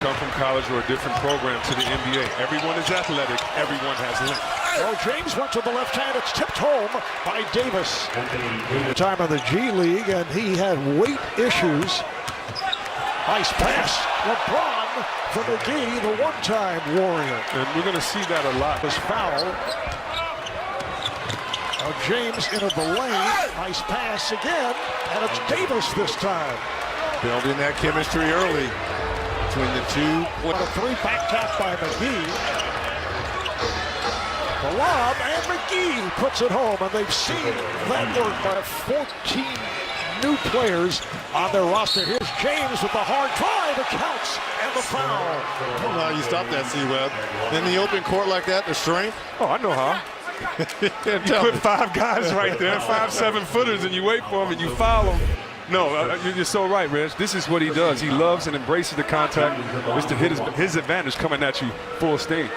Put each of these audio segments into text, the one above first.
Come from college or a different program to the NBA. Everyone is athletic. Everyone has length. Well, James went to the left hand. It's tipped home by Davis. Time in the G League, and he had weight issues. Nice pass. LeBron for McGee, the one-time warrior. And we're going to see that a lot. This foul. James into the lane. Nice pass again, and it's Davis this time. Building that chemistry early between the two. A three-back tap by McGee. The lob, and McGee puts it home, and they've seen that work by 14 new players on their roster. Here's James with the hard drive. It counts, and the foul. I don't know how you stop that, C-Web. In the open court like that, the strength. Oh, I know how. You put 5 guys right there, 5 7-footers, and you wait for them and you foul them. No, you're so right, Reg. This is what he does. He loves and embraces the contact. It's to hit his advantage coming at you full steam.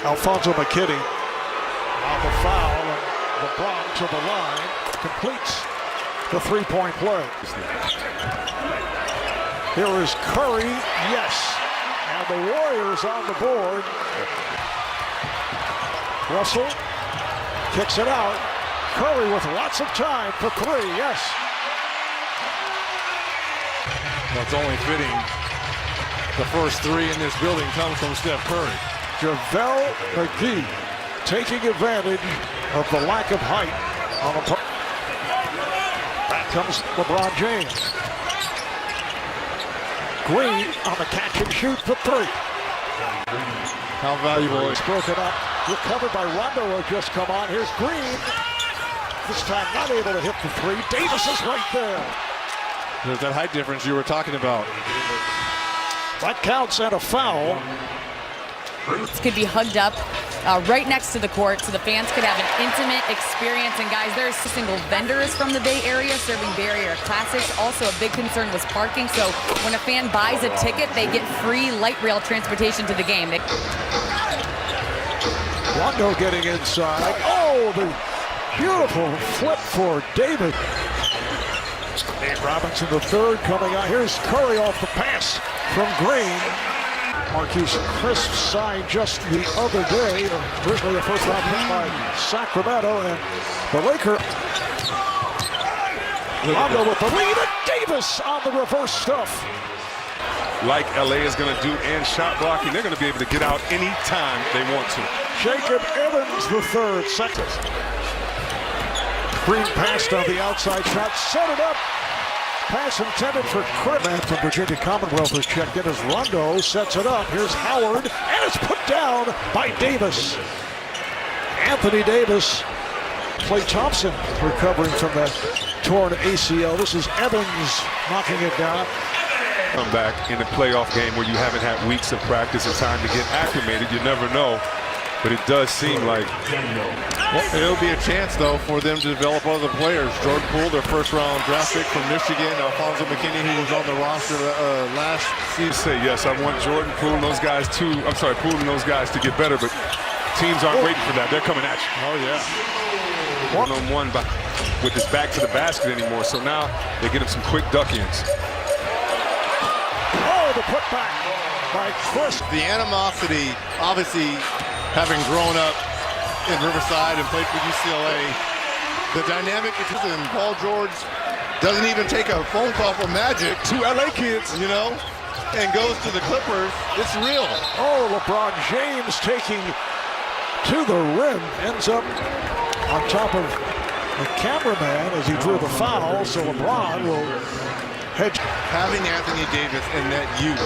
Alfonso McKinney on the foul, and LeBron to the line, completes the three-point play. Here is Curry, yes, and the Warriors on the board. Russell kicks it out. Curry with lots of time for 3, yes. Well, it's only fitting the first 3 in this building comes from Steph Curry. JaVale McGee taking advantage of the lack of height on the play. Back comes LeBron James. Green on the catch and shoot for 3. How valuable It's broken up. Recovered by Rondo, who just come on. Here's Green. This time not able to hit the 3. Davis is right there. There's that height difference you were talking about. That counts, and a foul. This could be hugged up right next to the court so the fans could have an intimate experience. And guys, there's single vendors from the Bay Area serving Bay Area classics. Also, a big concern was parking. So when a fan buys a ticket, they get free light rail transportation to the game. Rondo getting inside. Oh, the beautiful flip for David. Dave Robinson, the third, coming out. Here's Curry off the pass from Green. Marquise Crisp signed just the other day. Originally a first-round pick by Sacramento, and the Laker. Rondo with the lead, and Davis on the reverse stuff. Like LA is going to do in shot blocking, they're going to be able to get out anytime they want to. Jacob Evans, the third, second. Green passed on the outside shot, set it up. Pass intended for Chris. Man from Virginia Commonwealth has checked in as Rondo sets it up. Here's Howard, and it's put down by Davis. Anthony Davis. Klay Thompson recovering from that torn ACL. This is Evans knocking it down. Come back in a playoff game where you haven't had weeks of practice and time to get acclimated. You never know. But it does seem like it'll be a chance, though, for them to develop other players. Jordan Poole, their first-round draft pick from Michigan. Alfonso McKinney, who was on the roster last season. Say yes, I want Jordan Poole and those guys to. Poole and those guys to get better, but teams aren't waiting for that. They're coming at you. Oh yeah. One-on-one with his back to the basket anymore. So now they get him some quick duck-ins. Oh, the putback by Chris. The animosity, obviously, having grown up in Riverside and played for UCLA, the dynamic between Paul George doesn't even take a phone call from Magic, 2 LA kids, you know, and goes to the Clippers. It's real. Oh, LeBron James taking to the rim, ends up on top of the cameraman as he drew the foul, so LeBron will hedge. Having Anthony Davis in that youth,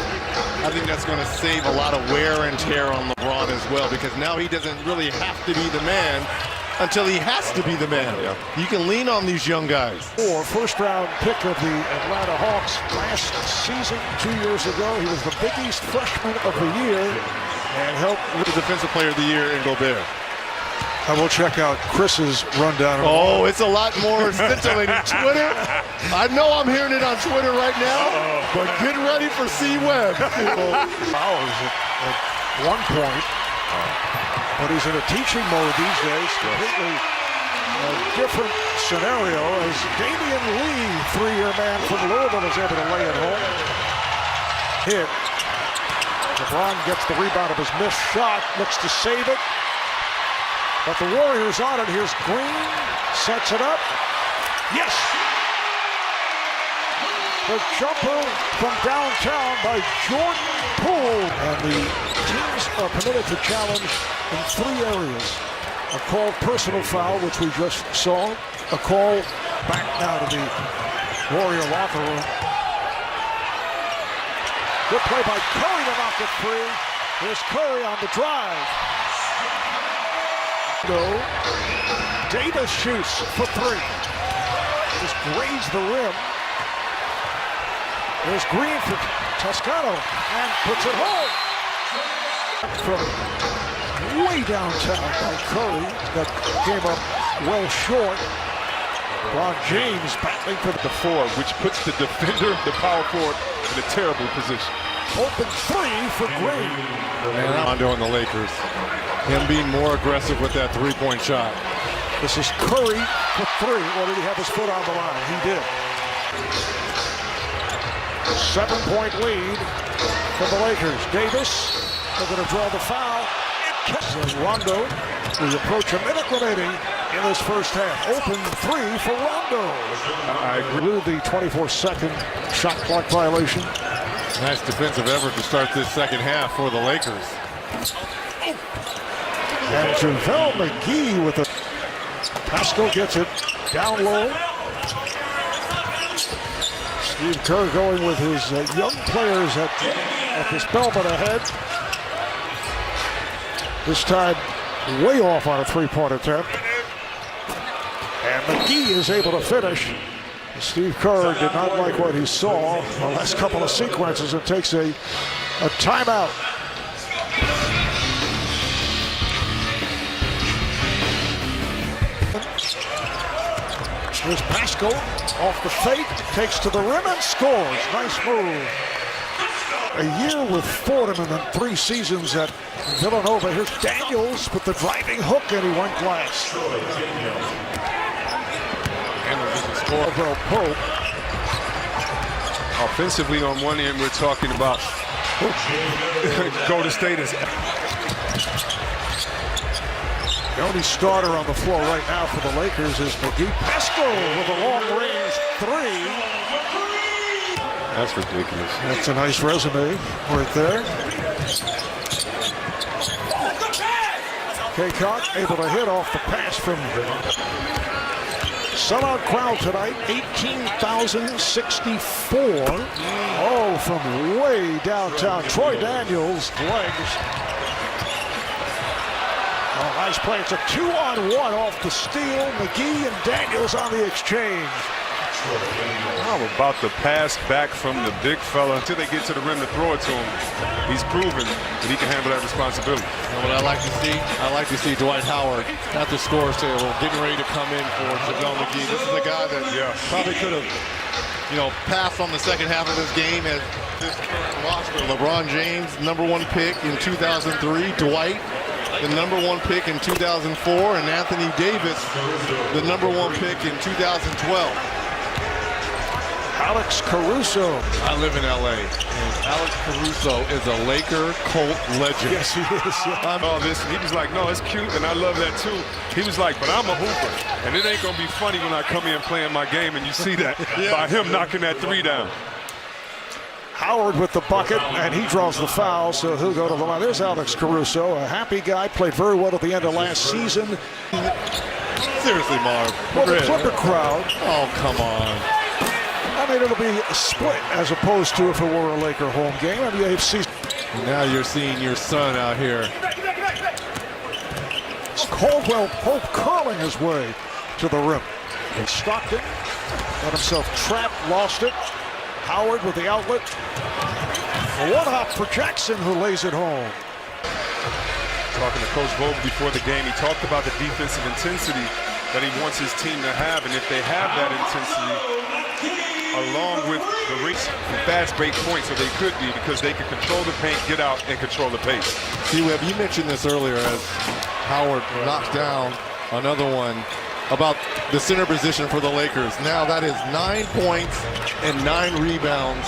I think that's going to save a lot of wear and tear on LeBron as well, because now he doesn't really have to be the man until he has to be the man. Yeah. You can lean on these young guys. First-round pick of the Atlanta Hawks last season, 2 years ago. He was the Big East Freshman of the Year and helped with the Defensive Player of the Year in Gobert. I will check out Chris's rundown. Oh, it's a lot more scintillating. Twitter. I know I'm hearing it on Twitter right now, but get ready for C-Web. Fouls at one point, but he's in a teaching mode these days. Completely different scenario as Damian Lee, 3-year man from Louisville, is able to lay it home. Hit. LeBron gets the rebound of his missed shot, looks to save it. But the Warriors on it. Here's Green, sets it up. Yes! The jumper from downtown by Jordan Poole. And the teams are permitted to challenge in 3 areas. A called personal foul, which we just saw. A call back now to the Warrior locker room. Good play by Curry to knock it free. Here's Curry on the drive. Davis shoots for 3. Just grazed the rim. There's Green for Toscano and puts it home. From way downtown by Curry. That came up well short. LeBron James battling for The 4, which puts the defender, the power forward, in a terrible position. open 3 for Green. And Rondo and the Lakers. Him being more aggressive with that three-point shot. This is Curry for 3. Or did he have his foot on the line? He did. 7-point lead for the Lakers. Davis, they're going to draw the foul. And Rondo, we approach a minute remaining in this first half. Open 3 for Rondo. I agree. With the 24-second shot clock violation. Nice defensive effort to start this second half for the Lakers. And JaVale McGee with a... Pascal gets it down low. Steve Kerr going with his young players at this Belmont ahead. This time way off on a 3-point attempt. And McGee is able to finish. Steve Kerr did not like what he saw the last couple of sequences and takes a timeout. Here's Pascal off the fake, takes to the rim and scores. Nice move. A year with Fordham and then 3 seasons at Villanova. Here's Daniels with the driving hook and he went glass. Caldwell Pope. Offensively, on one end, we're talking about Golden State is. The only starter on the floor right now for the Lakers is McGee. Pascal with a long-range 3. That's ridiculous. That's a nice resume right there. Kaycock able to hit off the pass from sellout crowd tonight, 18,064. Oh, from way downtown. Troy Daniels' legs. Oh, nice play. It's a 2-on-1 off the steal. McGee and Daniels on the exchange. How about the pass back from the big fella until they get to the rim to throw it to him? He's proven that he can handle that responsibility. You know what I like to see? I like to see Dwight Howard at the scores table getting ready to come in for JaVale McGee. This is a guy that probably could have, passed on the second half of this game as this current roster. LeBron James, #1 pick in 2003. Dwight, the #1 pick in 2004. And Anthony Davis, the #1 pick in 2012. Alex Caruso. I live in LA, and Alex Caruso is a Laker Colt legend. Yes, he is. Yeah. Oh, this, he was like, no, it's cute, and I love that too. He was like, but I'm a hooper, and it ain't gonna be funny when I come in playing my game, and you see that by him knocking that 3 down. Howard with the bucket, and he draws the foul, so he'll go to the line. There's Alex Caruso, a happy guy, played very well at the end of last season. Seriously, Marv. Well, the Clipper crowd. Oh, come on. I mean, it'll be a split as opposed to if it were a Laker home game. I mean, you've seen. Now you're seeing your son out here. Caldwell Pope curling his way to the rim. And Stockton got himself trapped, lost it. Howard with the outlet. A one-hop for Jackson, who lays it home. Talking to Coach Vogel before the game, he talked about the defensive intensity that he wants his team to have, and if they have that intensity, along with the race and fast break points, so they could be, because they can control the paint, get out, and control the pace. See, Webb, you mentioned this earlier as Howard knocks down another one about the center position for the Lakers. Now that is 9 points and 9 rebounds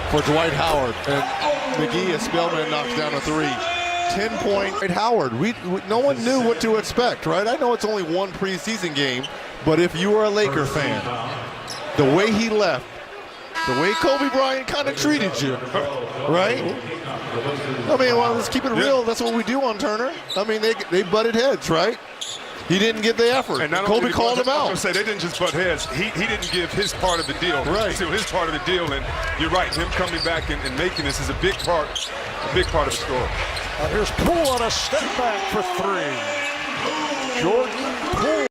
for Dwight Howard. And McGee, as Spellman knocks down a 3. 10-point Howard. No one knew what to expect, right? I know it's only one preseason game, but if you are a Laker fan, the way he left, the way Kobe Bryant kind of treated you, right? I mean, well, let's keep it real. That's what we do on Turner. I mean, they butted heads, right? He didn't get the effort. And Kobe called him out. I was gonna say, they didn't just butt heads. He didn't give his part of the deal. Right. So his part of the deal, and you're right. Him coming back and making this is a big part of the story. Here's Poole on a step back for 3. Jordan Poole.